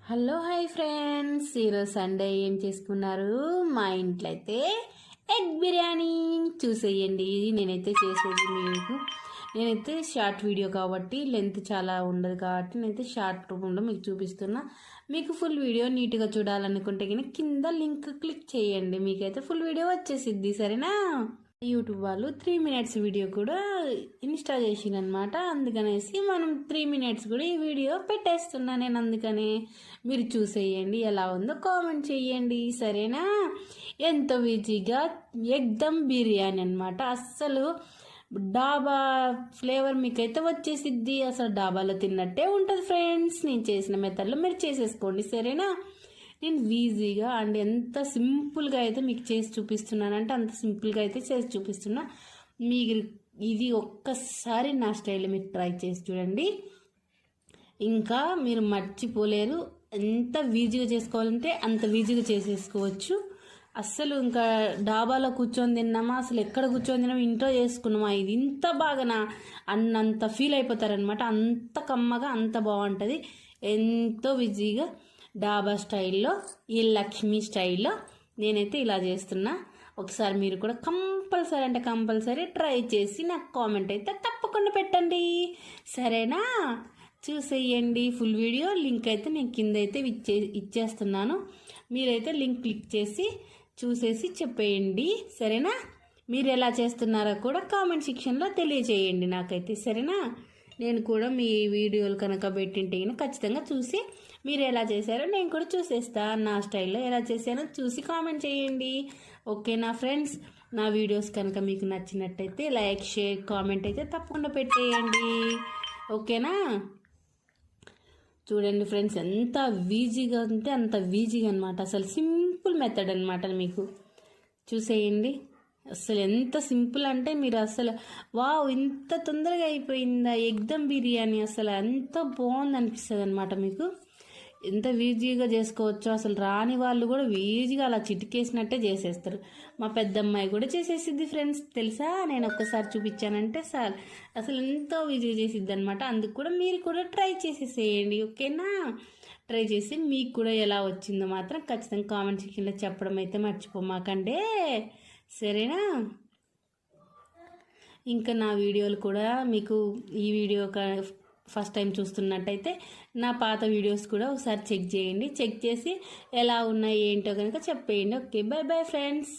Hello hi friends, ఈరోజు Sunday ఏం చేసుకున్నారు? మా ఇంట్లో అయితే ఎగ్ బిర్యానీ చూసేయండి. నేనైతే చేసేది నేనైతే షార్ట్ వీడియో కాబట్టి లెంత్ చాలా ఉండదు కాబట్టి నేనైతే షార్ట్ రూపంలో మీకు చూపిస్తున్నా. మీకు ఫుల్ వీడియో నీట్గా చూడాలనుకుంటే కనుక కింద లింక్ క్లిక్ చేయండి, మీకైతే ఫుల్ వీడియో వచ్చేసిద్ది. సరేనా? యూట్యూబ్ వాళ్ళు 3 మినిట్స్ వీడియో కూడా ఇన్స్టాల్ చేసిందనమాట. అందుకనేసి మనం 3 మినిట్స్ కూడా ఈ వీడియో పెట్టేస్తున్నా నేను. అందుకని మీరు చూసేయండి, ఎలా ఉందో కామెంట్ చేయండి. సరేనా? ఎంతో ఈజీగా ఎగ్దమ్ బిర్యానీ అనమాట. అస్సలు డాబా ఫ్లేవర్ మీకైతే వచ్చేసిద్ది. అసలు డాబాలో తిన్నట్టే ఉంటుంది ఫ్రెండ్స్. నేను చేసిన మెథడ్లో మీరు చేసేసుకోండి. సరేనా? నేను ఈజీగా అండ్ ఎంత సింపుల్గా అయితే మీకు చేసి చూపిస్తున్నానంటే అంత సింపుల్గా అయితే చేసి చూపిస్తున్నా. మీకు ఇది ఒక్కసారి నా స్టైల్లో మీరు ట్రై చేసి చూడండి, ఇంకా మీరు మర్చిపోలేరు. ఎంత ఈజీగా చేసుకోవాలంటే అంత ఈజీగా చేసేసుకోవచ్చు. అస్సలు ఇంకా డాబాలో కూర్చొని తిన్నామా, అసలు ఎక్కడ కూర్చొని తిన్నామా, ఇంట్లో చేసుకున్నామా, ఇది ఇంత బాగా అన్నంత ఫీల్ అయిపోతారనమాట. అంత కమ్మగా అంత బాగుంటుంది. ఎంతో ఈజీగా డాబా స్టైల్లో, ఈ లక్ష్మీ స్టైల్లో నేనైతే ఇలా చేస్తున్నా. ఒకసారి మీరు కూడా కంపల్సరీ అంటే కంపల్సరీ ట్రై చేసి నాకు కామెంట్ అయితే తప్పకుండా పెట్టండి. సరేనా? చూసేయండి ఫుల్ వీడియో. లింక్ అయితే నేను కింద అయితే ఇచ్చేస్తున్నాను. మీరైతే లింక్ క్లిక్ చేసి చూసేసి చెప్పేయండి. సరేనా? మీరు ఎలా చేస్తున్నారో కూడా కామెంట్ సెక్షన్లో తెలియజేయండి నాకైతే. సరేనా? నేను కూడా మీ వీడియోలు కనుక పెట్టింటే ఖచ్చితంగా చూసి మీరు ఎలా చేశారో నేను కూడా చూసేస్తా. నా స్టైల్లో ఎలా చేశానో చూసి కామెంట్ చేయండి. ఓకేనా ఫ్రెండ్స్? నా వీడియోస్ కనుక మీకు నచ్చినట్టయితే లైక్, షేర్, కామెంట్ అయితే తప్పకుండా పెట్టేయండి. ఓకేనా? చూడండి ఫ్రెండ్స్, ఎంత ఈజీగా ఉంటే అంత ఈజీగా అనమాట. అసలు సింపుల్ మెథడ్ అనమాట. మీకు చూసేయండి. అసలు ఎంత సింపుల్ అంటే మీరు అసలు వావ్ ఇంత తొందరగా అయిపోయిందా ఎగ్దమ్ బిర్యానీ, అసలు ఎంత బాగుంది అనిపిస్తుంది అనమాట. మీకు ఎంత ఈజీగా చేసుకోవచ్చు. అసలు రాని వాళ్ళు కూడా ఈజీగా అలా చిటికేసినట్టే చేసేస్తారు. మా పెద్దమ్మాయి కూడా చేసేసిద్ది ఫ్రెండ్స్, తెలుసా? నేను ఒక్కసారి చూపించానంటే సార్ అసలు ఎంతో ఈజీగా చేసిద్ది అనమాట. అందుకు కూడా మీరు కూడా ట్రై చేసేసేయండి. ఓకేనా? ట్రై చేసి మీకు కూడా ఎలా వచ్చిందో మాత్రం ఖచ్చితంగా కామెంట్ సెక్షన్లో చెప్పడం అయితే మర్చిపోమాకండి. సరేనా? ఇంకా నా వీడియోలు కూడా మీకు ఈ వీడియో ఫస్ట్ టైం చూస్తున్నట్టయితే నా పాత వీడియోస్ కూడా ఒకసారి చెక్ చేయండి. చెక్ చేసి ఎలా ఉన్నాయి ఏంటో కనుక చెప్పేయండి. Okay, by bye friends.